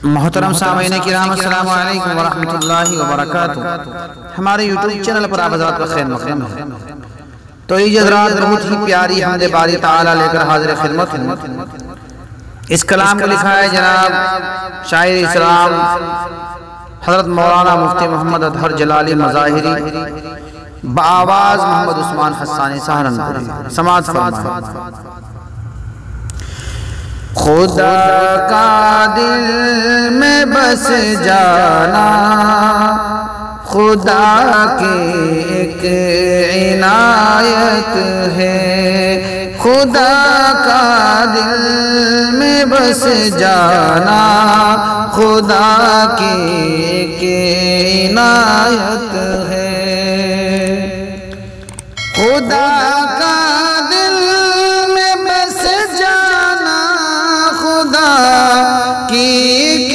محترم سامعین کرام السلام علیکم ورحمۃ اللہ وبرکاتہ۔ ہمارے یوٹیوب چینل پر آپ حضرات کا خیر مقدم ہے۔ تو یہ حضرات بہت ہی پیاری حمد باری تعالیٰ لے کر حاضر خدمت ہوں۔ اس کلام کو لکھا ہے جناب شاعر اسلام حضرت مولانا مفتی محمد اطہر جلالی مظاہری، بآواز محمد عثمان حسانی سہارنپوری۔ سماعت فرمائیں۔ خدا کا دل میں بس جانا خدا کی ایک عنایت ہے، خدا کا دل میں بس جانا خدا کی ایک عنایت ہے، خدا کا دل میں بس جانا خدا کی ایک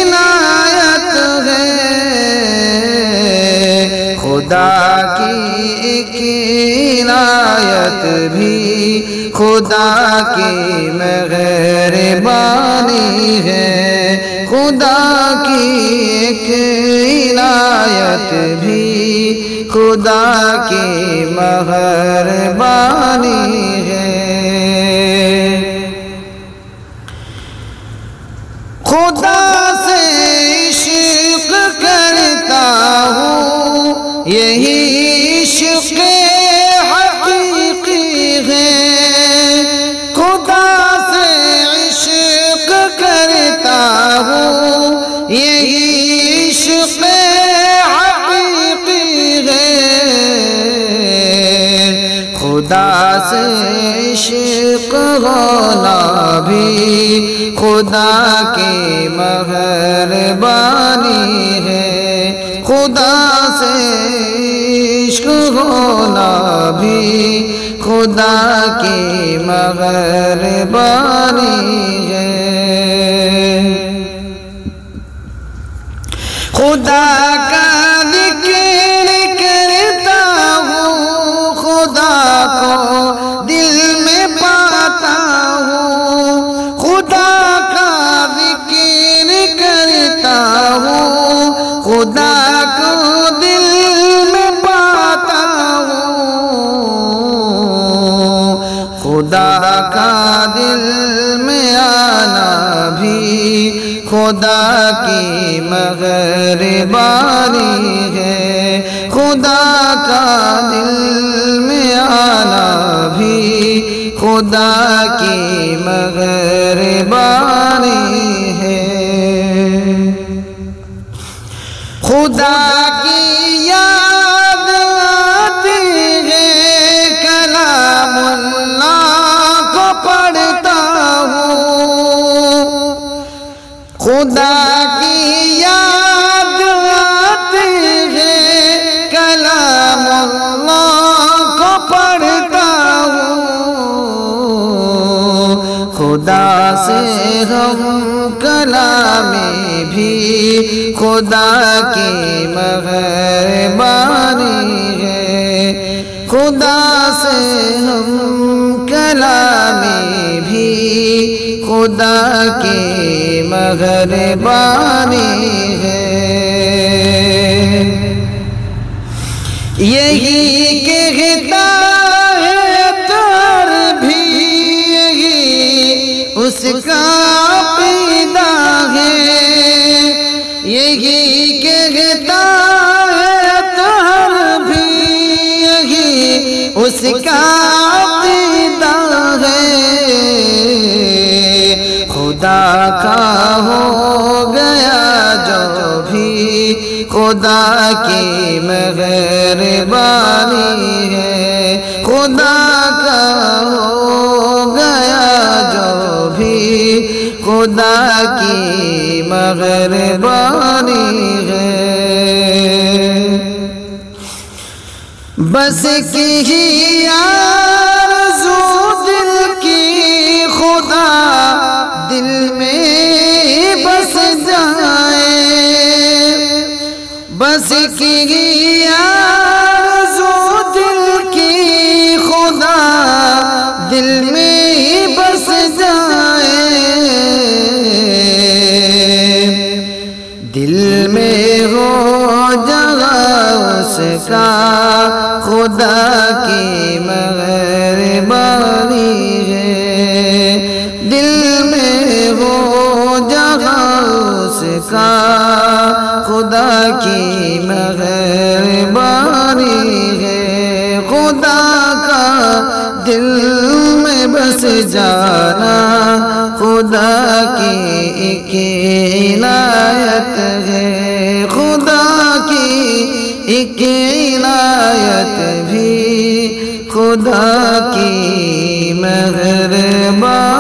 عنایت ہے، خدا کی ایک عنایت بھی خدا کی مہربانی ہے، خدا کی ایک عنایت بھی خدا کی مہربانی ہے، خدا سے عشق کرتا ہوں یہی عشق حقیقی ہے، خدا سے عشق کرتا ہوں یہی عشق حقیقی ہے، خدا سے عشق ہونا بھی خدا کی مہربانی ہے، خدا سے عشق ہونا بھی خدا کی مہربانی ہے، خدا کا ذکر کرتا ہوں خدا کو دل میں پاتا ہوں، خدا کا ذکر کرتا ہوں خدا کو دل میں پاتا ہوں، خدا کا دل میں آنا بھی خدا کی مہربانی ہے، خدا کا دل میں آنا بھی خدا کی مہربانی ہے، خدا کی یاد آتی ہے کلام اللہ کو پڑھتا ہوں، خدا کی یاد آتی ہے کلام اللہ کو پڑھتا ہوں، خدا سے ہم کلامی بھی خدا کی مہربانی ہے، خدا سے ہم کلامی بھی خدا کی مہربانی ہے، یہی کہتا ہے تر بھی یہی اس کا عقیدہ ہے، یہی کہتا ہے تر بھی یہی اس کا عقیدہ ہے، خدا کا ہو گیا جو بھی خدا کی مہربانی ہے، خدا کا ہو گیا جو بھی خدا کی مہربانی ہے، بس کی آرزو دل کی خدا دل میں بس جائے، بس کی آرزو دل کی خدا دل میں بس جائے، جگہ اس کا خدا کی مہربانی ہے دل میں وہ جگہ اس کا خدا کی مہربانی ہے خدا کا دل میں بس جانا خدا کی ایک عنایت ہے خدا کی ایک عنایت بھی خدا کی مہربانی